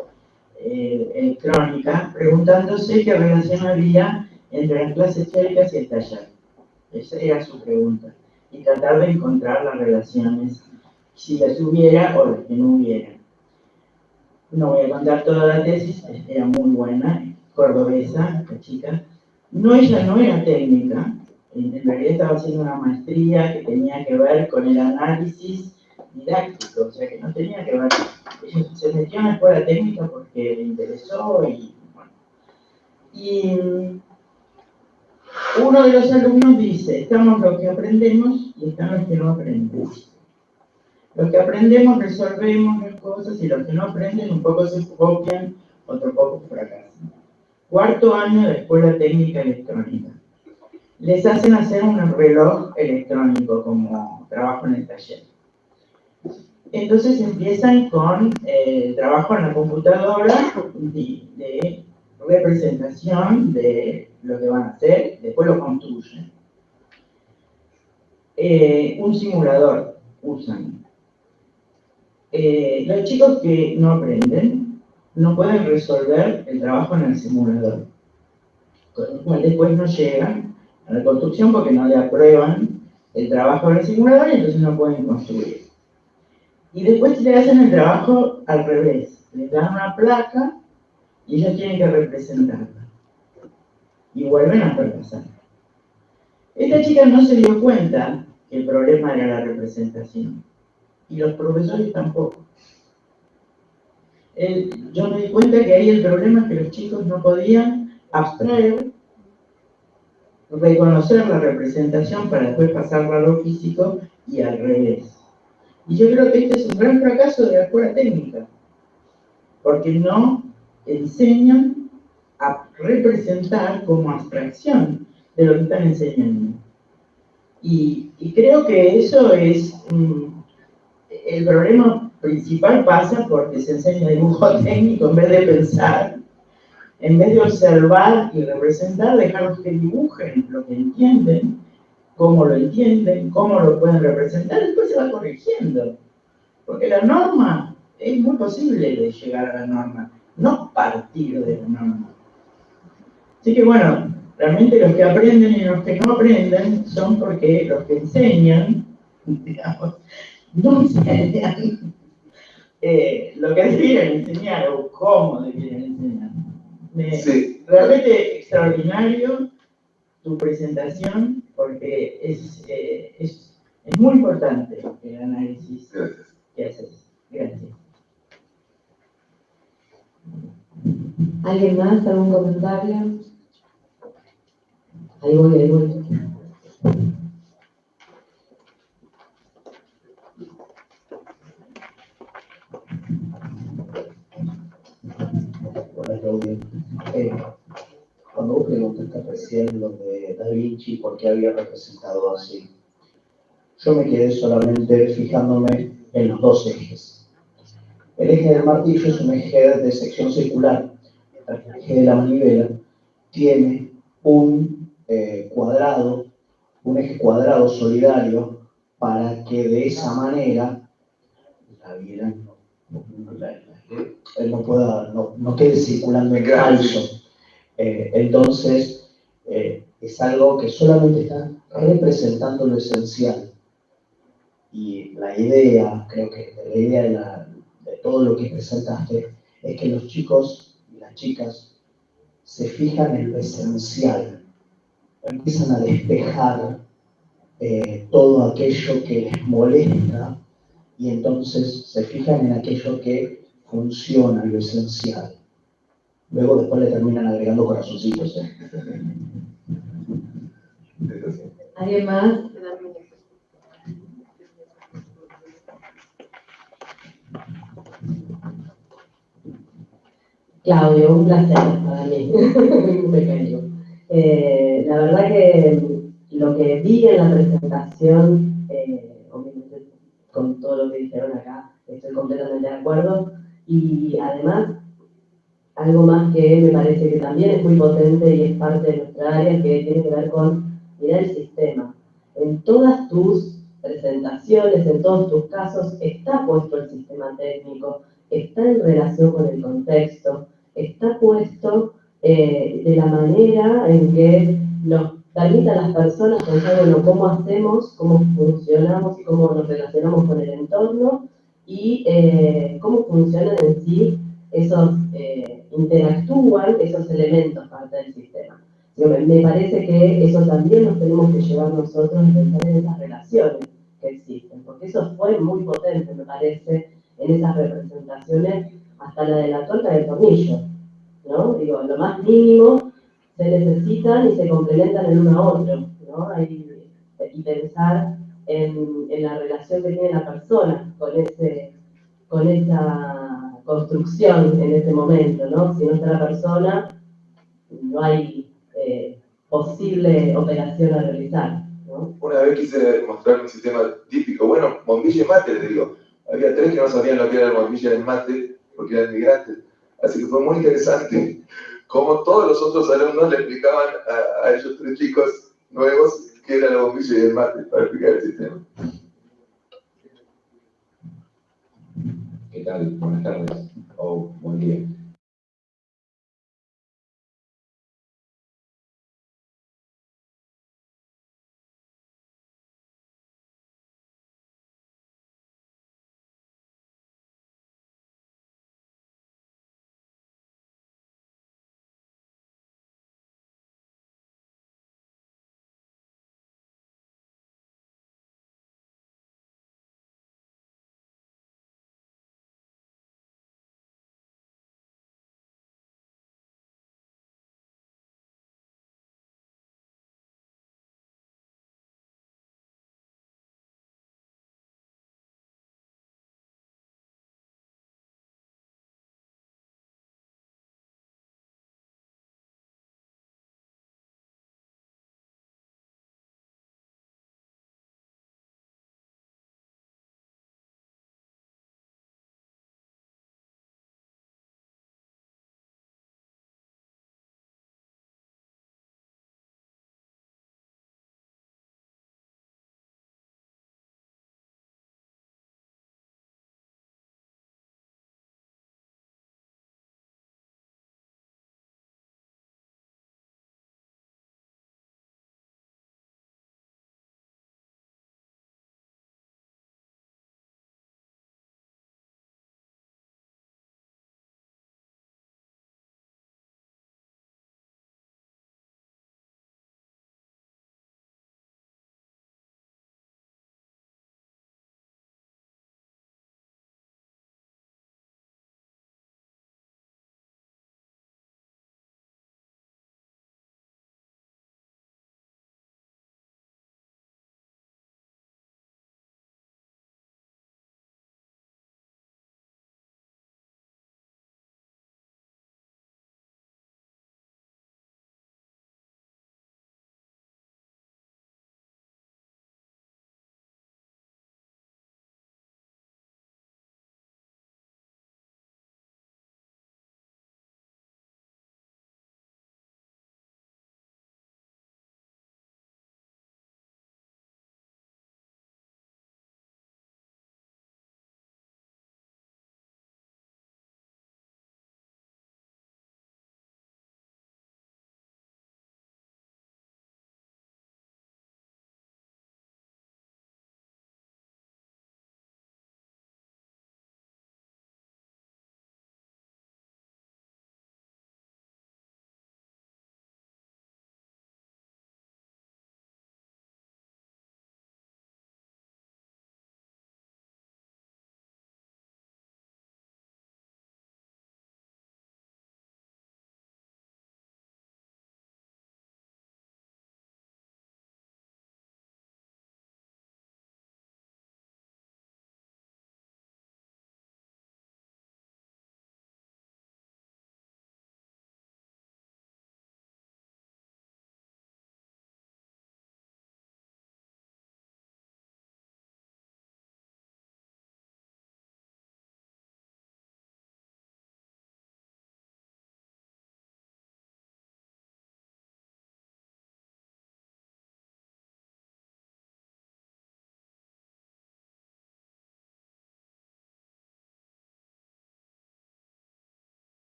electrónica, preguntándose qué relación había entre las clases teóricas y el taller. Esa era su pregunta. Y tratar de encontrar las relaciones, si las hubiera o las que no hubiera. No voy a contar toda la tesis, era muy buena, cordobesa, la chica. Ella no era técnica, en realidad estaba haciendo una maestría que tenía que ver con el análisis didáctico, o sea que no tenía que ver. Ella se metió en la escuela técnica porque le interesó y bueno. Y uno de los alumnos dice, estamos los que aprendemos y están los que no aprenden. Los que aprendemos resolvemos las cosas y los que no aprenden un poco se copian, otro poco fracasan. Cuarto año de escuela técnica electrónica. Les hacen hacer un reloj electrónico como trabajo en el taller. Entonces empiezan con trabajo en la computadora de representación de lo que van a hacer, después lo construyen. Un simulador usan. Los chicos que no aprenden no pueden resolver el trabajo en el simulador. Después no llegan a la construcción porque no le aprueban el trabajo en el simulador y entonces no pueden construir. Y después le hacen el trabajo al revés. Les dan una placa y ellos tienen que representarla. Y vuelven a fracasar. Esta chica no se dio cuenta que el problema era la representación. Y los profesores tampoco. Yo me di cuenta que ahí el problema es que los chicos no podían abstraer, reconocer la representación para después pasarla a lo físico y al revés. Y yo creo que este es un gran fracaso de la escuela técnica, porque no enseñan a representar como abstracción de lo que están enseñando. Y creo que eso es... el problema principal pasa porque se enseña dibujo técnico en vez de pensar, en vez de observar y representar, dejarlos que dibujen lo que entienden, cómo lo pueden representar, y después se va corrigiendo. Porque la norma, es muy posible de llegar a la norma, no partir de la norma. Así que bueno, realmente los que aprenden y los que no aprenden son porque los que enseñan, digamos, no enseñan lo que debieran enseñar o cómo debieran enseñar. Sí. Realmente extraordinario tu presentación porque es muy importante el análisis que haces. Gracias. ¿Alguien más? ¿Algún comentario? Ahí voy. Hola, Claudia. Cuando vos preguntaste recién lo de Da Vinci, ¿por qué había representado así? Yo me quedé solamente fijándome en los dos ejes. El eje del martillo es un eje de sección circular. El eje de la manivela tiene un eje cuadrado solidario para que de esa manera la vieran, no quede circulando en falso. Entonces, es algo que solamente está representando lo esencial. Y la idea, creo que la idea de todo lo que presentaste, es que los chicos y las chicas se fijan en lo esencial, empiezan a despejar todo aquello que les molesta y entonces se fijan en aquello que funciona, lo esencial. Luego después le terminan agregando corazoncitos. ¿Alguien más? Claudio, un placer para mí. Me caigo. La verdad que lo que vi en la presentación, obviamente con todo lo que dijeron acá, estoy completamente de acuerdo. Y además, algo más que me parece que también es muy potente y es parte de nuestra área, que tiene que ver con mirar el sistema. En todas tus presentaciones, en todos tus casos, está puesto el sistema técnico, está en relación con el contexto, está puesto de la manera en que nos permite a las personas pensar, bueno, cómo hacemos, cómo funcionamos y cómo nos relacionamos con el entorno y cómo funcionan en sí esos, interactúan esos elementos parte del sistema. Me parece que eso también nos tenemos que llevar nosotros a pensar en esas relaciones que existen, porque eso fue muy potente, me parece, en esas representaciones, hasta la de la tuerca del tornillo, ¿no? Digo, lo más mínimo se necesitan y se complementan el uno a otro, ¿no? Y pensar en la relación que tiene la persona con esa construcción en ese momento, ¿no? Si no está la persona, no hay posible operación a realizar, ¿no? Una vez quise mostrar un sistema típico, bueno, bombilla y mate, les digo. Había 3 que no sabían lo que era la bombilla y el mate, porque eran migrantes. Así que fue muy interesante cómo todos los otros alumnos le explicaban a ellos 3 chicos nuevos qué era la bombilla y el mate, para explicar el sistema. ¿Qué tal? Buenas tardes o buen día.